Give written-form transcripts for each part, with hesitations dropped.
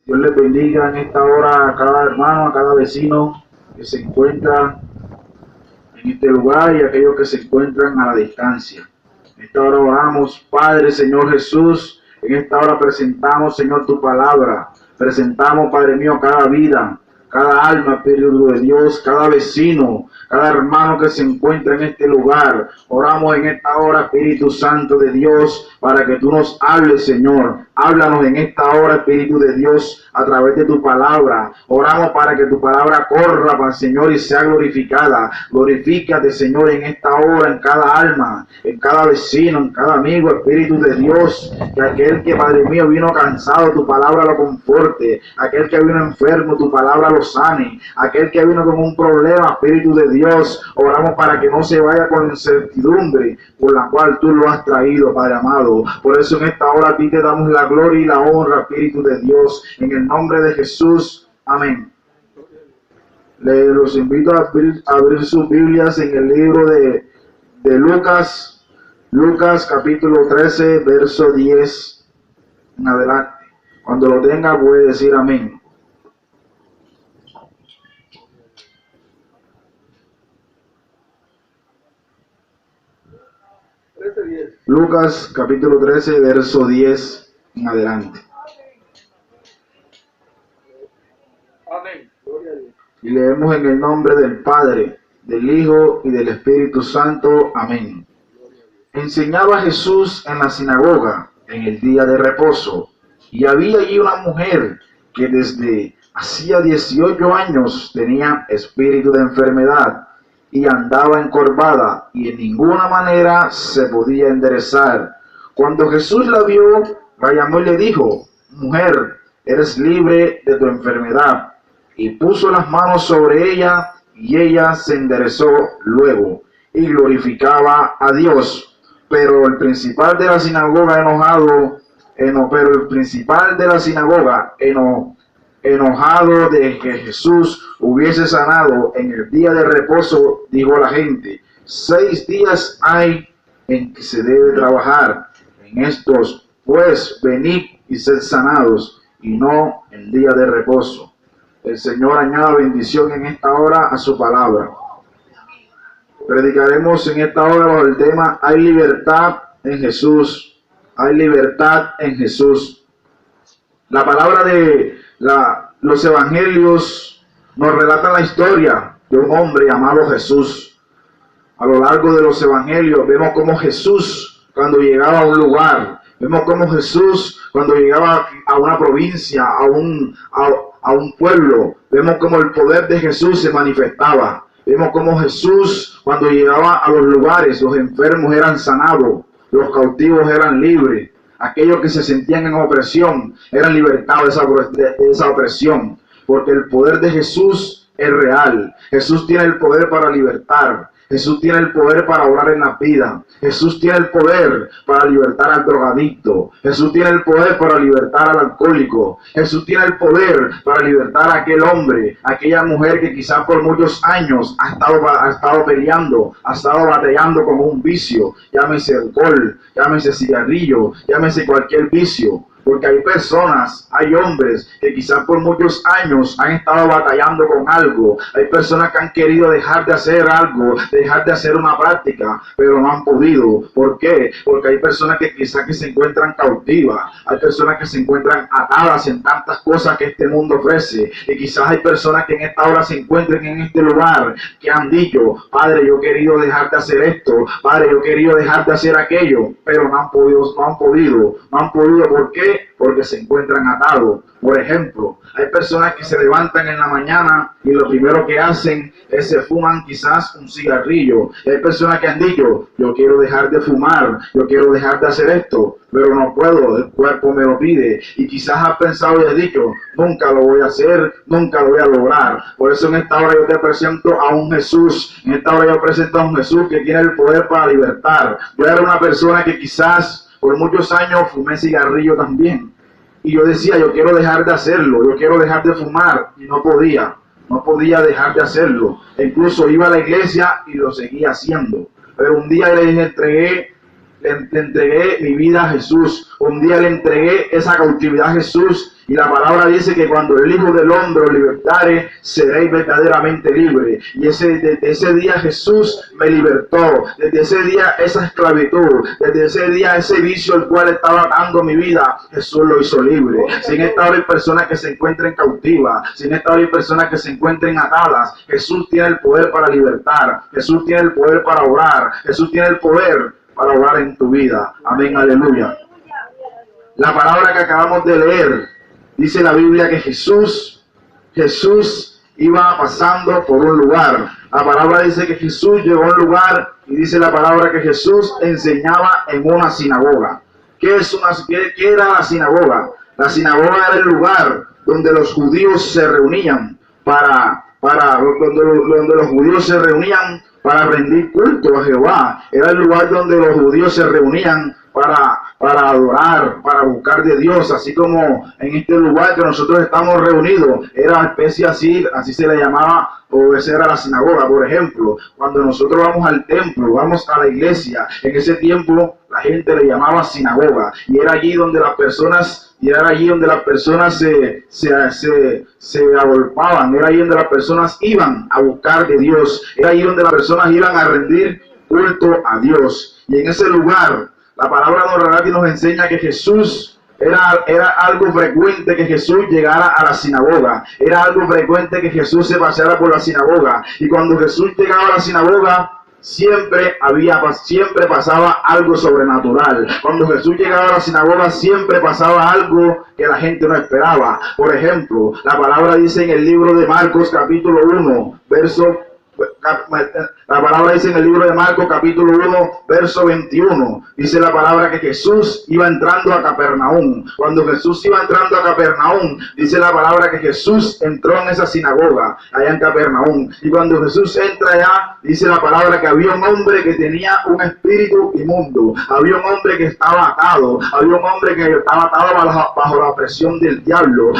Dios les bendiga en esta hora a cada hermano, a cada vecino que se encuentra en este lugar y a aquellos que se encuentran a la distancia. En esta hora oramos, Padre, Señor Jesús. En esta hora presentamos, Señor, tu palabra. Presentamos, Padre mío, cada vida, cada alma, Espíritu de Dios, cada vecino, cada hermano que se encuentra en este lugar. Oramos en esta hora, Espíritu Santo de Dios, para que tú nos hables, Señor. Háblanos en esta hora, Espíritu de Dios, a través de tu palabra. Oramos para que tu palabra corra, para Señor, y sea glorificada. Glorifícate, Señor, en esta hora, en cada alma, en cada vecino, en cada amigo, Espíritu de Dios. Que aquel que, Padre mío, vino cansado, tu palabra lo conforte. Aquel que vino enfermo, tu palabra lo sane. Aquel que vino con un problema, Espíritu de Dios, oramos para que no se vaya con incertidumbre por la cual tú lo has traído, Padre amado. Por eso en esta hora a ti te damos la gloria y la honra, Espíritu de Dios, en el nombre de Jesús. Amén. Los invito a abrir sus Biblias en el libro de Lucas capítulo 13, verso 10 en adelante. Cuando lo tenga puede decir amén. Lucas capítulo 13, verso 10 en adelante. Amén. Y leemos en el nombre del Padre, del Hijo y del Espíritu Santo. Amén. Enseñaba Jesús en la sinagoga en el día de reposo, y había allí una mujer que desde hacía 18 años tenía espíritu de enfermedad y andaba encorvada y en ninguna manera se podía enderezar. Cuando Jesús la vio, la llamó y le dijo: mujer, eres libre de tu enfermedad. Y puso las manos sobre ella y ella se enderezó luego y glorificaba a Dios. Pero el principal de la sinagoga enojado de que Jesús hubiese sanado en el día de reposo, dijo a la gente: 6 días hay en que se debe trabajar. En estos, pues, venid y sed sanados, y no en día de reposo. El Señor añada bendición en esta hora a su palabra. Predicaremos en esta hora bajo el tema: hay libertad en Jesús. Hay libertad en Jesús. La palabra de los evangelios nos relata la historia de un hombre llamado Jesús. A lo largo de los evangelios vemos cómo Jesús, cuando llegaba a un lugar, vemos cómo Jesús, cuando llegaba a una provincia, a un pueblo, vemos cómo el poder de Jesús se manifestaba. Vemos cómo Jesús, cuando llegaba a los lugares, los enfermos eran sanados, los cautivos eran libres, aquellos que se sentían en opresión eran libertados de esa opresión, porque el poder de Jesús es real. Jesús tiene el poder para libertar. Jesús tiene el poder para orar en la vida. Jesús tiene el poder para libertar al drogadicto. Jesús tiene el poder para libertar al alcohólico. Jesús tiene el poder para libertar a aquel hombre, a aquella mujer que quizás por muchos años ha estado peleando, ha estado batallando con un vicio. Llámese alcohol, llámese cigarrillo, llámese cualquier vicio. Porque hay personas, hay hombres que quizás por muchos años han estado batallando con algo. Hay personas que han querido dejar de hacer algo, dejar de hacer una práctica, pero no han podido. ¿Por qué? Porque hay personas que quizás que se encuentran cautivas. Hay personas que se encuentran atadas en tantas cosas que este mundo ofrece. Y quizás hay personas que en esta hora se encuentren en este lugar que han dicho: Padre, yo he querido dejar de hacer esto. Padre, yo he querido dejar de hacer aquello, pero no han podido. ¿Por qué? Porque se encuentran atados. Por ejemplo, hay personas que se levantan en la mañana y lo primero que hacen es se fuman quizás un cigarrillo. Hay personas que han dicho: yo quiero dejar de fumar, yo quiero dejar de hacer esto, pero no puedo, el cuerpo me lo pide. Y quizás has pensado y has dicho: nunca lo voy a hacer, nunca lo voy a lograr. Por eso en esta hora yo te presento a un Jesús. En esta hora yo presento a un Jesús que tiene el poder para libertar. Yo era una persona que quizás por muchos años fumé cigarrillo también. Y yo decía: yo quiero dejar de hacerlo, yo quiero dejar de fumar. Y no podía dejar de hacerlo. E incluso iba a la iglesia y lo seguía haciendo. Pero un día le le entregué mi vida a Jesús. Un día le entregué esa cautividad a Jesús. Y la palabra dice que cuando el Hijo del Hombre os libertare, seréis verdaderamente libres. Y desde ese día Jesús me libertó. Desde ese día esa esclavitud, desde ese día ese vicio al cual estaba dando mi vida, Jesús lo hizo libre. Si en esta hora hay personas que se encuentren cautivas, si en esta hora hay personas que se encuentren atadas, Jesús tiene el poder para libertar. Jesús tiene el poder para orar. Jesús tiene el poder para orar en tu vida. Amén, aleluya. La palabra que acabamos de leer, dice la Biblia que Jesús iba pasando por un lugar. La palabra dice que Jesús llegó a un lugar y dice la palabra que Jesús enseñaba en una sinagoga. ¿Qué era la sinagoga? La sinagoga era el lugar donde los judíos se reunían donde los judíos se reunían para rendir culto a Jehová. Era el lugar donde los judíos se reunían para adorar, para buscar de Dios, así como en este lugar que nosotros estamos reunidos, era una especie así se le llamaba, o esa era la sinagoga. Por ejemplo, cuando nosotros vamos al templo, vamos a la iglesia, en ese tiempo la gente le llamaba sinagoga, y era allí donde las personas se agolpaban, era allí donde las personas iban a buscar de Dios, era allí donde las personas iban a rendir culto a Dios. Y en ese lugar, la palabra nos enseña que Jesús era algo frecuente que Jesús llegara a la sinagoga. Era algo frecuente que Jesús se paseara por la sinagoga. Y cuando Jesús llegaba a la sinagoga, siempre pasaba algo sobrenatural. Cuando Jesús llegaba a la sinagoga, siempre pasaba algo que la gente no esperaba. Por ejemplo, la palabra dice en el libro de Marcos, capítulo 1, la palabra dice en el libro de Marcos capítulo 1 verso 21, dice la palabra que Jesús iba entrando a Capernaum. Cuando Jesús iba entrando a Capernaum, dice la palabra que Jesús entró en esa sinagoga allá en Capernaum. Y cuando Jesús entra allá, dice la palabra que había un hombre que tenía un espíritu inmundo, había un hombre que estaba atado, había un hombre que estaba atado bajo la opresión del diablo,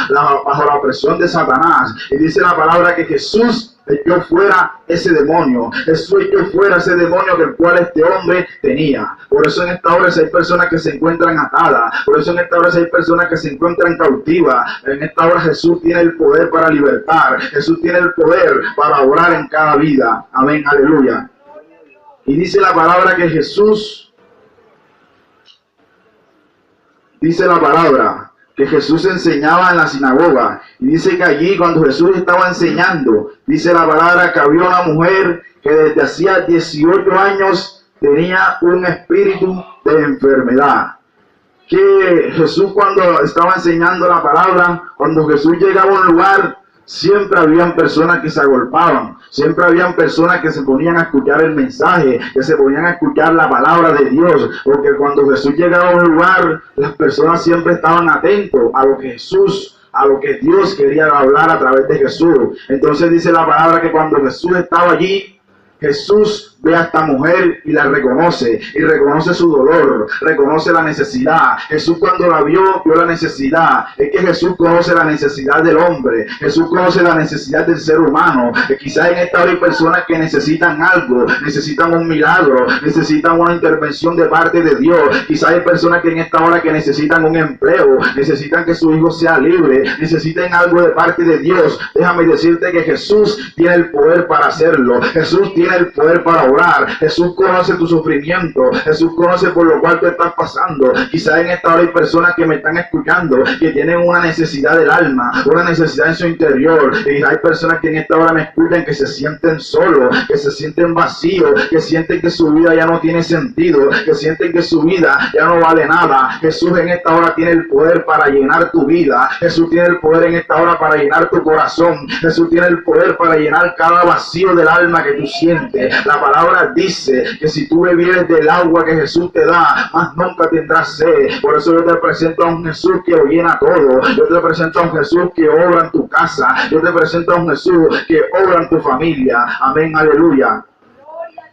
bajo la opresión de Satanás. Y dice la palabra que Jesús echó fuera ese demonio. Jesús echó fuera ese demonio que el cual este hombre tenía. Por eso en esta hora hay personas que se encuentran atadas. Por eso en esta hora hay personas que se encuentran cautivas. En esta hora Jesús tiene el poder para libertar. Jesús tiene el poder para orar en cada vida. Amén, aleluya. Y dice la palabra que Jesús, dice la palabra que Jesús enseñaba en la sinagoga, y dice que allí cuando Jesús estaba enseñando, dice la palabra que había una mujer que desde hacía 18 años tenía un espíritu de enfermedad. Que Jesús, cuando estaba enseñando la palabra, cuando Jesús llegaba a un lugar, siempre habían personas que se agolpaban, siempre habían personas que se ponían a escuchar el mensaje, que se ponían a escuchar la palabra de Dios, porque cuando Jesús llegaba a un lugar, las personas siempre estaban atentos a lo que Dios quería hablar a través de Jesús. Entonces dice la palabra que cuando Jesús estaba allí, Jesús ve a esta mujer y la reconoce, y reconoce su dolor, reconoce la necesidad. Jesús cuando la vio la necesidad. Es que Jesús conoce la necesidad del hombre, Jesús conoce la necesidad del ser humano. Quizás en esta hora hay personas que necesitan algo, necesitan un milagro, necesitan una intervención de parte de Dios. Quizás hay personas que en esta hora que necesitan un empleo, necesitan que su hijo sea libre, necesitan algo de parte de Dios. Déjame decirte que Jesús tiene el poder para hacerlo. Jesús tiene el poder para orar. Jesús conoce tu sufrimiento. Jesús conoce por lo cual tú estás pasando. Quizás en esta hora hay personas que me están escuchando que tienen una necesidad del alma, una necesidad en su interior. Y hay personas que en esta hora me escuchan que se sienten solos, que se sienten vacíos, que sienten que su vida ya no tiene sentido, que sienten que su vida ya no vale nada. Jesús en esta hora tiene el poder para llenar tu vida. Jesús tiene el poder en esta hora para llenar tu corazón. Jesús tiene el poder para llenar cada vacío del alma que tú sientes. La palabra dice que si tú bebieres del agua que Jesús te da, más nunca tendrás sed. Por eso yo te presento a un Jesús que lo llena todo. Yo te presento a un Jesús que obra en tu casa. Yo te presento a un Jesús que obra en tu familia. Amén, aleluya.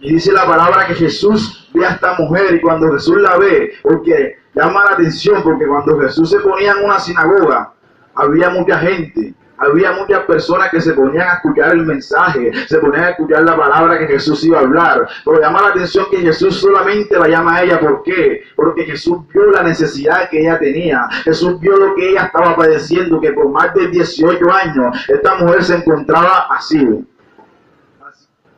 Y dice la palabra que Jesús ve a esta mujer, y cuando Jesús la ve, porque llama la atención, porque cuando Jesús se ponía en una sinagoga, había mucha gente había muchas personas que se ponían a escuchar el mensaje, se ponían a escuchar la palabra que Jesús iba a hablar. Pero llama la atención que Jesús solamente la llama a ella. ¿Por qué? Porque Jesús vio la necesidad que ella tenía. Jesús vio lo que ella estaba padeciendo, que por más de 18 años esta mujer se encontraba así.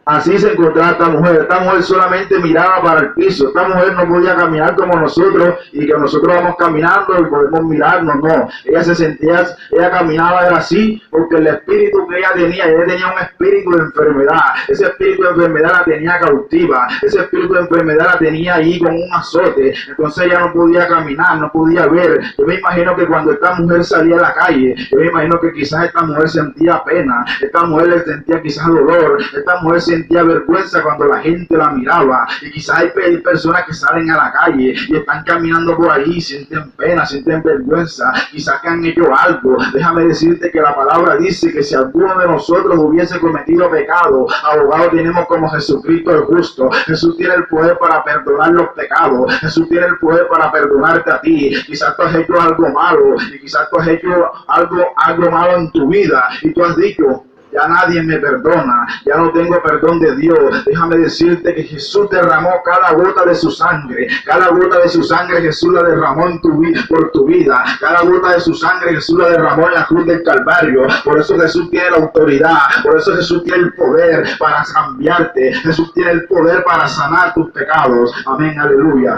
Así se encontraba esta mujer. Esta mujer solamente miraba para el piso. Esta mujer no podía caminar como nosotros y que nosotros vamos caminando y podemos mirarnos. No, ella se sentía, ella caminaba era así porque el espíritu que ella tenía un espíritu de enfermedad. Ese espíritu de enfermedad la tenía cautiva. Ese espíritu de enfermedad la tenía ahí con un azote. Entonces ella no podía caminar, no podía ver. Yo me imagino que cuando esta mujer salía a la calle, yo me imagino que quizás esta mujer sentía pena. Esta mujer le sentía quizás dolor. Esta mujer sentía vergüenza cuando la gente la miraba, y quizás hay personas que salen a la calle y están caminando por ahí, sienten pena, sienten vergüenza, quizás que han hecho algo. Déjame decirte que la palabra dice que si alguno de nosotros hubiese cometido pecado, abogado tenemos como Jesucristo el justo. Jesús tiene el poder para perdonar los pecados. Jesús tiene el poder para perdonarte a ti. Quizás tú has hecho algo malo y quizás tú has hecho algo malo en tu vida y tú has dicho: ya nadie me perdona, ya no tengo perdón de Dios. Déjame decirte que Jesús derramó cada gota de su sangre. Cada gota de su sangre Jesús la derramó en por tu vida. Cada gota de su sangre Jesús la derramó en la cruz del Calvario. Por eso Jesús tiene la autoridad. Por eso Jesús tiene el poder para cambiarte. Jesús tiene el poder para sanar tus pecados. Amén, aleluya.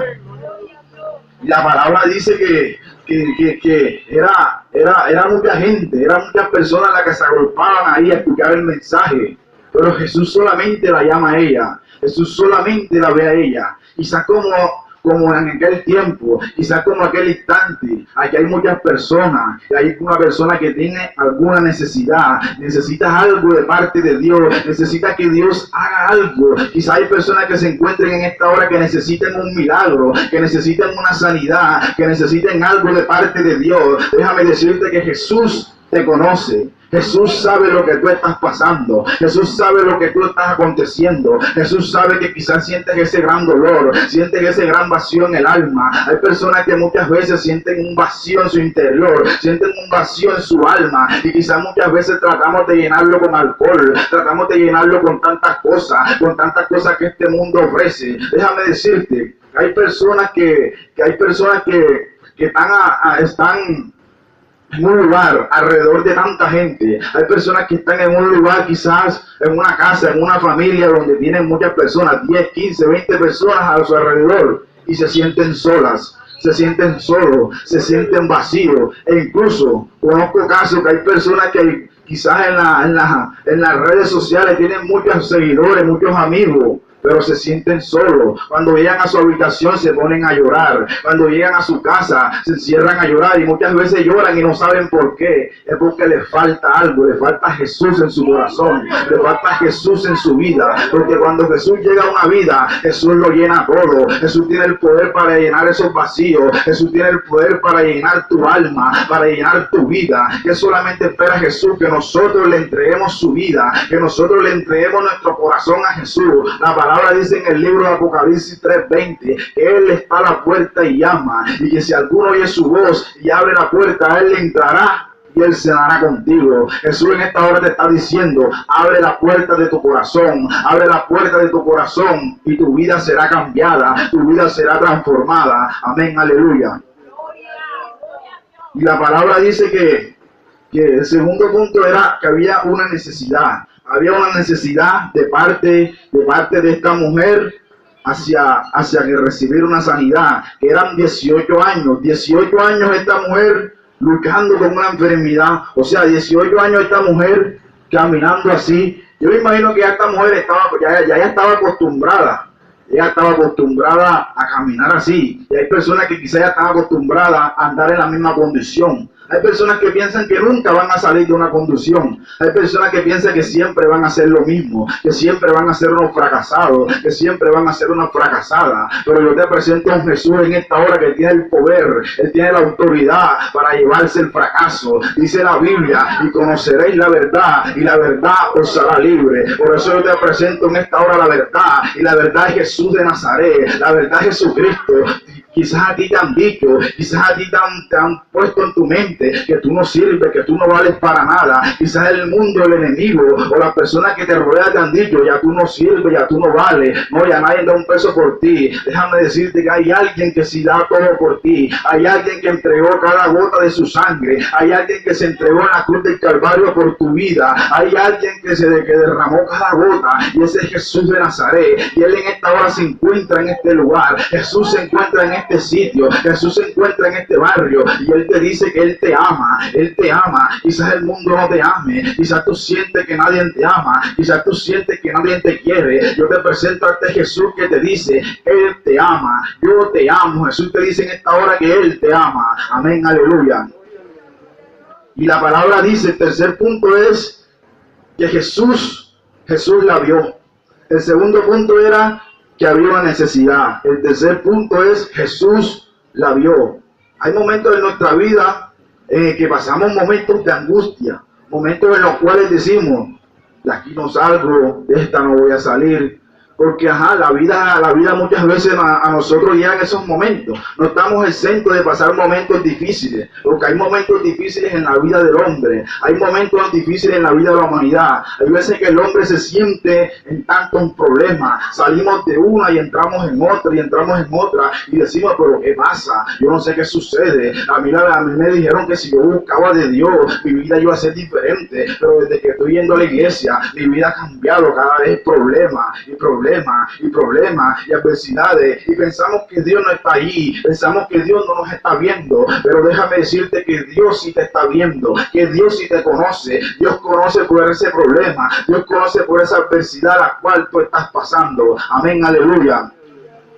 Y la palabra dice que era mucha gente, eran muchas personas las que se agolpaban ahí a escuchar el mensaje, pero Jesús solamente la llama a ella, Jesús solamente la ve a ella. Quizás como en aquel tiempo, quizás como aquel instante, aquí hay muchas personas, hay una persona que tiene alguna necesidad, necesitas algo de parte de Dios, necesita que Dios haga algo. Quizás hay personas que se encuentren en esta hora que necesiten un milagro, que necesiten una sanidad, que necesiten algo de parte de Dios. Déjame decirte que Jesús te conoce. Jesús sabe lo que tú estás pasando. Jesús sabe lo que tú estás aconteciendo. Jesús sabe que quizás sientes ese gran dolor, sientes ese gran vacío en el alma. Hay personas que muchas veces sienten un vacío en su interior, sienten un vacío en su alma, y quizás muchas veces tratamos de llenarlo con alcohol, tratamos de llenarlo con tantas cosas que este mundo ofrece. Déjame decirte que hay personas que están en un lugar alrededor de tanta gente. Hay personas que están en un lugar, quizás en una casa, en una familia donde tienen muchas personas, 10, 15, 20 personas a su alrededor, y se sienten solas, se sienten solos, se sienten vacíos. E incluso conozco casos que hay personas que quizás en las redes sociales tienen muchos seguidores, muchos amigos, pero se sienten solos. Cuando llegan a su habitación se ponen a llorar. Cuando llegan a su casa se encierran a llorar, y muchas veces lloran y no saben por qué. Es porque les falta algo, les falta Jesús en su corazón, les falta Jesús en su vida. Porque cuando Jesús llega a una vida, Jesús lo llena todo. Jesús tiene el poder para llenar esos vacíos. Jesús tiene el poder para llenar tu alma, para llenar tu vida. Que solamente espera Jesús, que nosotros le entreguemos su vida, que nosotros le entreguemos nuestro corazón a Jesús. La palabra dice en el libro de Apocalipsis 3:20 que Él está a la puerta y llama, y que si alguno oye su voz y abre la puerta, a Él le entrará y Él cenará contigo. Jesús en esta hora te está diciendo: abre la puerta de tu corazón, abre la puerta de tu corazón, y tu vida será cambiada, tu vida será transformada. Amén, aleluya. Y la palabra dice que el segundo punto era que había una necesidad. Había una necesidad de parte de esta mujer hacia que recibir una sanidad, que eran 18 años. 18 años esta mujer luchando con una enfermedad. O sea, 18 años esta mujer caminando así. Yo me imagino que esta mujer ya estaba acostumbrada. Ella estaba acostumbrada a caminar así. Y hay personas que quizás ya están acostumbradas a andar en la misma condición. Hay personas que piensan que nunca van a salir de una conducción. Hay personas que piensan que siempre van a hacer lo mismo, que siempre van a ser unos fracasados, que siempre van a ser una fracasada. Pero yo te presento a un Jesús en esta hora que tiene el poder, Él tiene la autoridad para llevarse el fracaso. Dice la Biblia: y conoceréis la verdad, y la verdad os hará libre. Por eso yo te presento en esta hora la verdad, y la verdad es Jesús de Nazaret, la verdad es Jesucristo. Quizás a ti te han dicho, quizás a ti te han puesto en tu mente que tú no sirves, que tú no vales para nada. Quizás el mundo, el enemigo o las personas que te rodean te han dicho, ya tú no sirves, ya tú no vales, no, ya nadie da un peso por ti. Déjame decirte que hay alguien que sí da todo por ti. Hay alguien que entregó cada gota de su sangre. Hay alguien que se entregó en la cruz del Calvario por tu vida. Hay alguien que derramó cada gota, y ese es Jesús de Nazaret. Y Él en esta hora se encuentra en este lugar. Jesús se encuentra en este sitio. Jesús se encuentra en este barrio, y Él te dice que Él te ama. Él te ama. Quizás el mundo no te ame. Quizás tú sientes que nadie te ama. Quizás tú sientes que nadie te quiere. Yo te presento a este Jesús que te dice, Él te ama. Yo te amo. Jesús te dice en esta hora que Él te ama. Amén, aleluya. Y la palabra dice, el tercer punto es que Jesús la vio. El segundo punto era que había una necesidad. El tercer punto es Jesús la vio. Hay momentos en nuestra vida que pasamos momentos de angustia, momentos en los cuales decimos, de aquí no salgo, de esta no voy a salir. Porque la vida muchas veces a nosotros llega en esos momentos. No estamos exentos de pasar momentos difíciles, porque hay momentos difíciles en la vida del hombre, hay momentos difíciles en la vida de la humanidad. Hay veces que el hombre se siente en tantos problemas, salimos de una y entramos en otra y entramos en otra y decimos, pero ¿qué pasa? Yo no sé qué sucede. A mí me dijeron que si yo buscaba de Dios, mi vida iba a ser diferente, pero desde que estoy yendo a la iglesia, mi vida ha cambiado. Cada vez problemas y adversidades, y pensamos que Dios no está ahí, pensamos que Dios no nos está viendo, pero déjame decirte que Dios sí te está viendo, que Dios sí te conoce. Dios conoce por ese problema, Dios conoce por esa adversidad a la cual tú estás pasando. Amén, aleluya.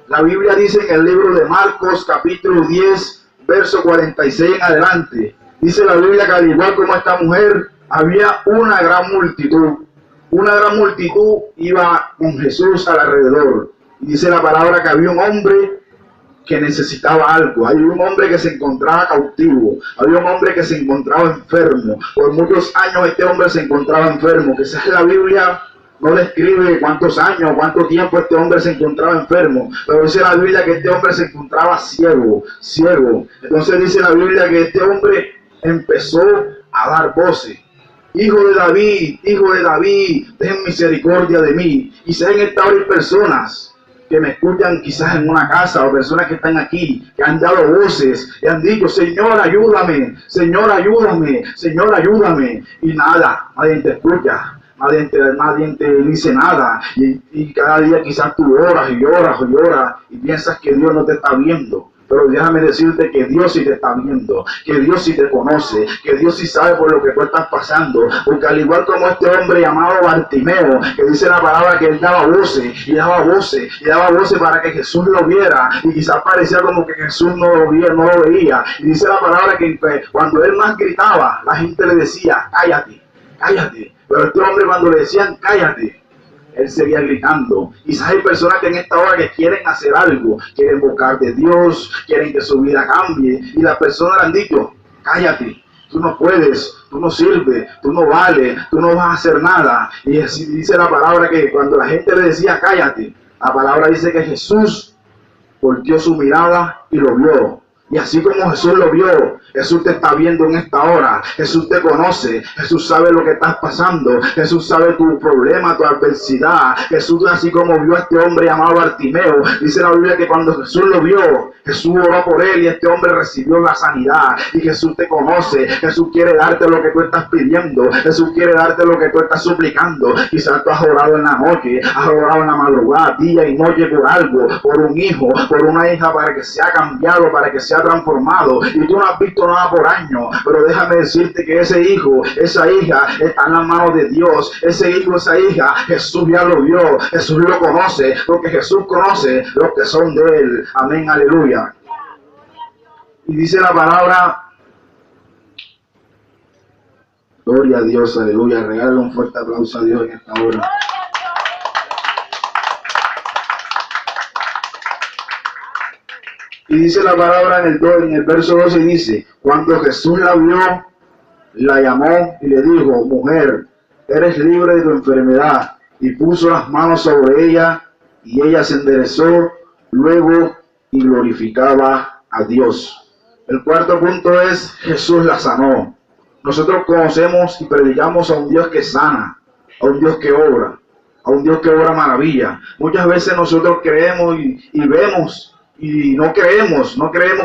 La Biblia dice en el libro de Marcos capítulo 10 verso 46 en adelante, dice la Biblia que al igual como esta mujer había una gran multitud. Una gran multitud iba con Jesús alrededor. Y dice la palabra que había un hombre que necesitaba algo. Hay un hombre que se encontraba cautivo. Había un hombre que se encontraba enfermo. Por muchos años este hombre se encontraba enfermo. Quizás la Biblia no describe cuántos años, cuánto tiempo este hombre se encontraba enfermo. Pero dice la Biblia que este hombre se encontraba ciego. Entonces dice la Biblia que este hombre empezó a dar voces. Hijo de David, ten misericordia de mí. Quizás en esta hora hay personas que me escuchan quizás en una casa, o personas que están aquí, que han dado voces y han dicho, Señor, ayúdame, Señor, ayúdame, Señor, ayúdame. Y nadie te escucha. Nadie te dice nada, y cada día quizás tú oras y piensas que Dios no te está viendo. Pero déjame decirte que Dios sí te está viendo, que Dios sí te conoce, que Dios sí sabe por lo que tú estás pasando. Porque al igual como este hombre llamado Bartimeo, que dice la palabra que él daba voces para que Jesús lo viera, y quizás parecía como que Jesús no lo veía. Y dice la palabra que cuando él más gritaba, la gente le decía, cállate. Pero este hombre cuando le decían, cállate, él seguía gritando. Quizás hay personas que en esta hora que quieren hacer algo, quieren buscar de Dios, quieren que su vida cambie, y las personas le han dicho, cállate, tú no puedes, tú no sirves, tú no vales, tú no vas a hacer nada. Y así dice la palabra que cuando la gente le decía cállate, la palabra dice que Jesús volteó su mirada y lo vio. Y así como Jesús lo vio, Jesús te está viendo en esta hora. Jesús te conoce. Jesús sabe lo que estás pasando. Jesús sabe tu problema, tu adversidad. Jesús, así como vio a este hombre llamado Bartimeo, dice la Biblia que cuando Jesús lo vio, Jesús oró por él y este hombre recibió la sanidad. Y Jesús te conoce. Jesús quiere darte lo que tú estás pidiendo. Jesús quiere darte lo que tú estás suplicando. Quizás tú has orado en la noche, has orado en la madrugada, día y noche por algo, por un hijo, por una hija, para que sea cambiado, para que sea transformado, y tú no has visto nada por años. Pero déjame decirte que ese hijo, esa hija está en las manos de Dios. Ese hijo, esa hija, Jesús ya lo vio, Jesús lo conoce, porque Jesús conoce los que son de él. Amén, aleluya. Y dice la palabra, gloria a Dios, aleluya. Regálale un fuerte aplauso a Dios en esta hora. Y dice la palabra en el verso 12, dice, cuando Jesús la vio, la llamó y le dijo, mujer, eres libre de tu enfermedad. Y puso las manos sobre ella, y ella se enderezó. Luego y glorificaba a Dios. El cuarto punto es: Jesús la sanó. Nosotros conocemos y predicamos a un Dios que sana, a un Dios que obra, a un Dios que obra maravilla. Muchas veces nosotros creemos y vemos y no creemos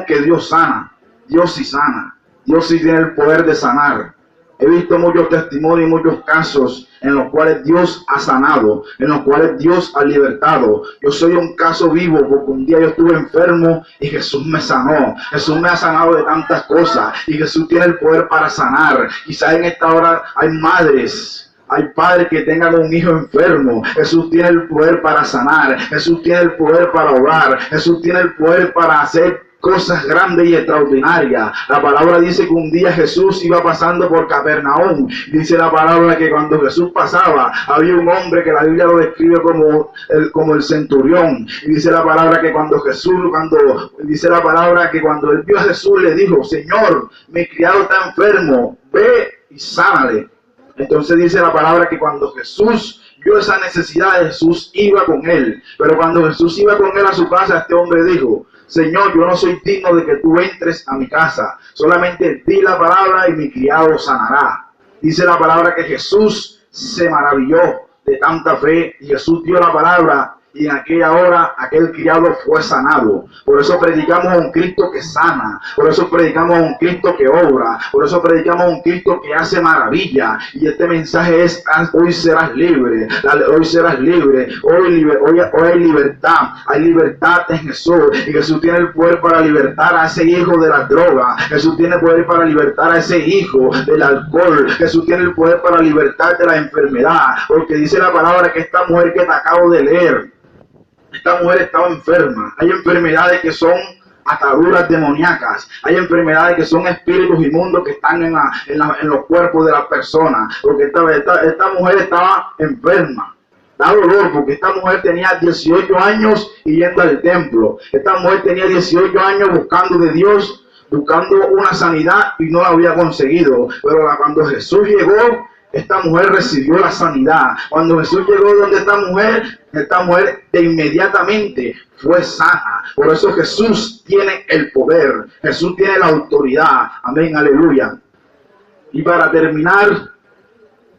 que Dios sana. Dios sí sana, Dios sí tiene el poder de sanar. He visto muchos testimonios y muchos casos en los cuales Dios ha sanado, en los cuales Dios ha libertado. Yo soy un caso vivo porque un día yo estuve enfermo y Jesús me sanó. Jesús me ha sanado de tantas cosas y Jesús tiene el poder para sanar. Quizás en esta hora hay madres, hay padres que tengan un hijo enfermo. Jesús tiene el poder para sanar. Jesús tiene el poder para obrar. Jesús tiene el poder para hacer cosas grandes y extraordinarias. La palabra dice que un día Jesús iba pasando por Capernaum. Dice la palabra que cuando Jesús pasaba, había un hombre que la Biblia lo describe como el centurión. Y dice la palabra que cuando él vio a Jesús, le dijo: Señor, mi criado está enfermo, ve y sánale. Entonces dice la palabra que cuando Jesús vio esa necesidad, Jesús iba con él. Pero cuando Jesús iba con él a su casa, este hombre dijo: Señor, yo no soy digno de que tú entres a mi casa. Solamente di la palabra y mi criado sanará. Dice la palabra que Jesús se maravilló de tanta fe y Jesús dio la palabra. Y en aquella hora aquel criado fue sanado. Por eso predicamos a un Cristo que sana. Por eso predicamos a un Cristo que obra. Por eso predicamos a un Cristo que hace maravilla. Y este mensaje es: hoy serás libre. Hoy serás libre. Hoy hay libertad. Hay libertad en Jesús. Y Jesús tiene el poder para libertar a ese hijo de la droga. Jesús tiene el poder para libertar a ese hijo del alcohol. Jesús tiene el poder para libertar de la enfermedad. Porque dice la palabra que esta mujer que te acabo de leer, esta mujer estaba enferma. Hay enfermedades que son ataduras demoníacas. Hay enfermedades que son espíritus inmundos que están en los cuerpos de las personas. Porque esta mujer estaba enferma. Da dolor porque esta mujer tenía 18 años y yendo al templo. Esta mujer tenía 18 años buscando de Dios, buscando una sanidad y no la había conseguido. Pero cuando Jesús llegó, esta mujer recibió la sanidad. Cuando Jesús llegó donde esta mujer de inmediatamente fue sana. Por eso Jesús tiene el poder. Jesús tiene la autoridad. Amén, aleluya. Y para terminar,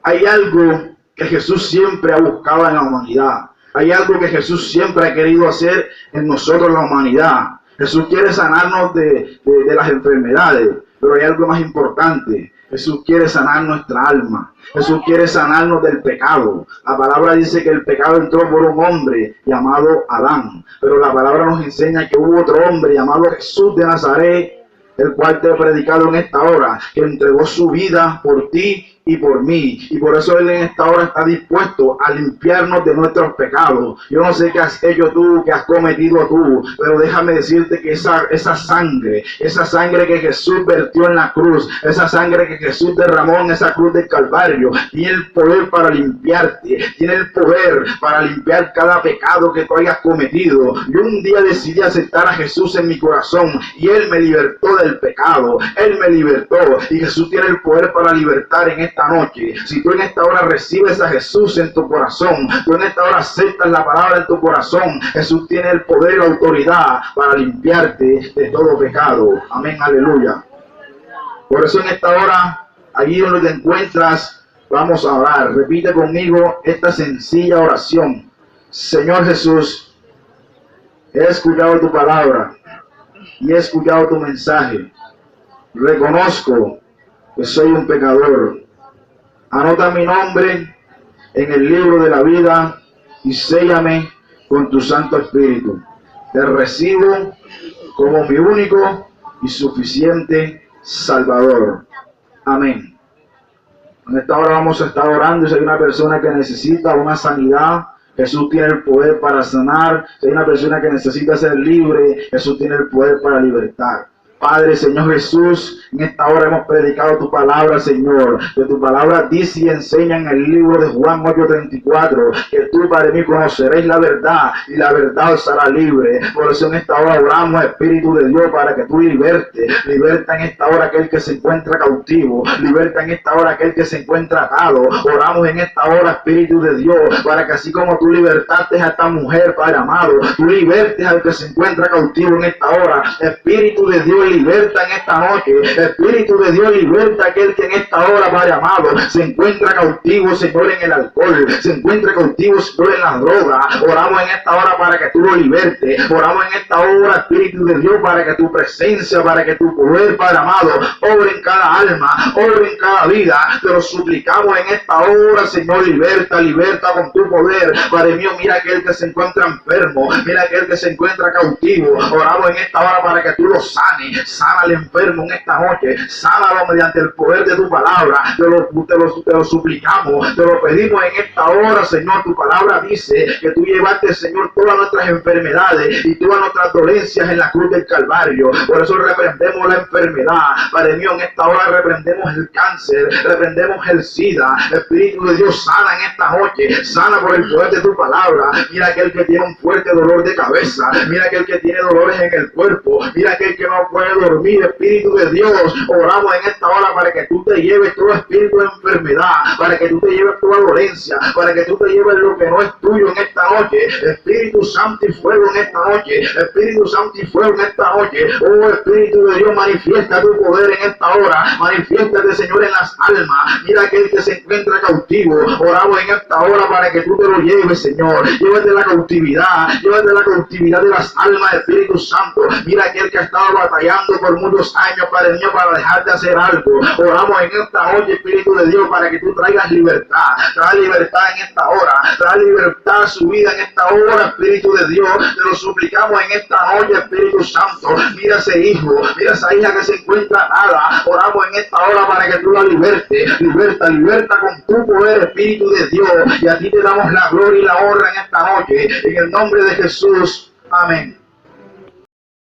hay algo que Jesús siempre ha buscado en la humanidad. Hay algo que Jesús siempre ha querido hacer en nosotros, la humanidad. Jesús quiere sanarnos de las enfermedades, pero hay algo más importante. Jesús quiere sanar nuestra alma. Jesús quiere sanarnos del pecado. La palabra dice que el pecado entró por un hombre llamado Adán. Pero la palabra nos enseña que hubo otro hombre llamado Jesús de Nazaret, el cual te he predicado en esta hora, que entregó su vida por ti y por mí. Y por eso Él en esta hora está dispuesto a limpiarnos de nuestros pecados. Yo no sé qué has hecho tú, qué has cometido tú, pero déjame decirte que esa sangre que Jesús vertió en la cruz, esa sangre que Jesús derramó en esa cruz del Calvario, tiene el poder para limpiarte, tiene el poder para limpiar cada pecado que tú hayas cometido. Yo un día decidí aceptar a Jesús en mi corazón y Él me libertó del pecado. Él me libertó y Jesús tiene el poder para libertar en esta noche. Si tú en esta hora recibes a Jesús en tu corazón, tú en esta hora aceptas la palabra en tu corazón, Jesús tiene el poder y la autoridad para limpiarte de todo pecado. Amén, aleluya. Por eso en esta hora, allí donde te encuentras, vamos a orar. Repite conmigo esta sencilla oración. Señor Jesús, he escuchado tu palabra y he escuchado tu mensaje. Reconozco que soy un pecador. Anota mi nombre en el libro de la vida y séllame con tu Santo Espíritu. Te recibo como mi único y suficiente Salvador. Amén. En esta hora vamos a estar orando. Si hay una persona que necesita una sanidad, Jesús tiene el poder para sanar. Si hay una persona que necesita ser libre, Jesús tiene el poder para libertar. Padre, Señor Jesús, en esta hora hemos predicado tu palabra, Señor. Que tu palabra dice y enseña en el libro de Juan 8:34, que tú, Padre mío, conoceréis la verdad y la verdad os hará libre. Por eso en esta hora oramos, Espíritu de Dios, para que tú liberta en esta hora aquel que se encuentra cautivo, liberta en esta hora aquel que se encuentra atado. Oramos en esta hora, Espíritu de Dios, para que así como tú libertaste a esta mujer, Padre amado, tú libertes al que se encuentra cautivo en esta hora. Espíritu de Dios, liberta en esta noche. Espíritu de Dios, liberta a aquel que en esta hora, Padre amado, se encuentra cautivo, Señor, en el alcohol, se encuentra cautivo, Señor, en las drogas. Oramos en esta hora para que tú lo libertes. Oramos en esta hora, Espíritu de Dios, para que tu presencia, para que tu poder, Padre amado, obre en cada alma, obre en cada vida. Te lo suplicamos en esta hora, Señor, liberta con tu poder. Padre mío, mira aquel que se encuentra enfermo, mira aquel que se encuentra cautivo. Oramos en esta hora para que tú lo sanes. Sana al enfermo en esta noche, sánalo mediante el poder de tu palabra. Te lo suplicamos, te lo pedimos en esta hora, Señor. Tu palabra dice que tú llevaste, Señor, todas nuestras enfermedades y todas nuestras dolencias en la cruz del Calvario. Por eso reprendemos la enfermedad, Padre mío. En esta hora reprendemos el cáncer, reprendemos el SIDA. Espíritu de Dios, sana en esta noche, sana por el poder de tu palabra. Mira aquel que tiene un fuerte dolor de cabeza, mira aquel que tiene dolores en el cuerpo, mira aquel que no puede dormir. Espíritu de Dios, oramos en esta hora para que tú te lleves todo espíritu de enfermedad, para que tú te lleves toda dolencia, para que tú te lleves lo que no es tuyo en esta noche. Espíritu Santo y fuego en esta noche, Espíritu Santo y fuego en esta noche. Oh Espíritu de Dios, manifiesta tu poder en esta hora, manifiéstate, Señor, en las almas. Mira aquel que se encuentra cautivo, oramos en esta hora para que tú te lo lleves, Señor. Llévate la cautividad de las almas, Espíritu Santo. Mira aquel que ha estado batallando por muchos años, Padre mío, para dejar de hacer algo. Oramos en esta noche, Espíritu de Dios, para que tú traigas libertad. Trae libertad en esta hora, trae libertad a su vida en esta hora, Espíritu de Dios. Te lo suplicamos en esta noche, Espíritu Santo. Mira ese hijo, mira esa hija que se encuentra atada. Oramos en esta hora para que tú la libertes. Liberta con tu poder, Espíritu de Dios. Y a ti te damos la gloria y la honra en esta noche. En el nombre de Jesús. Amén.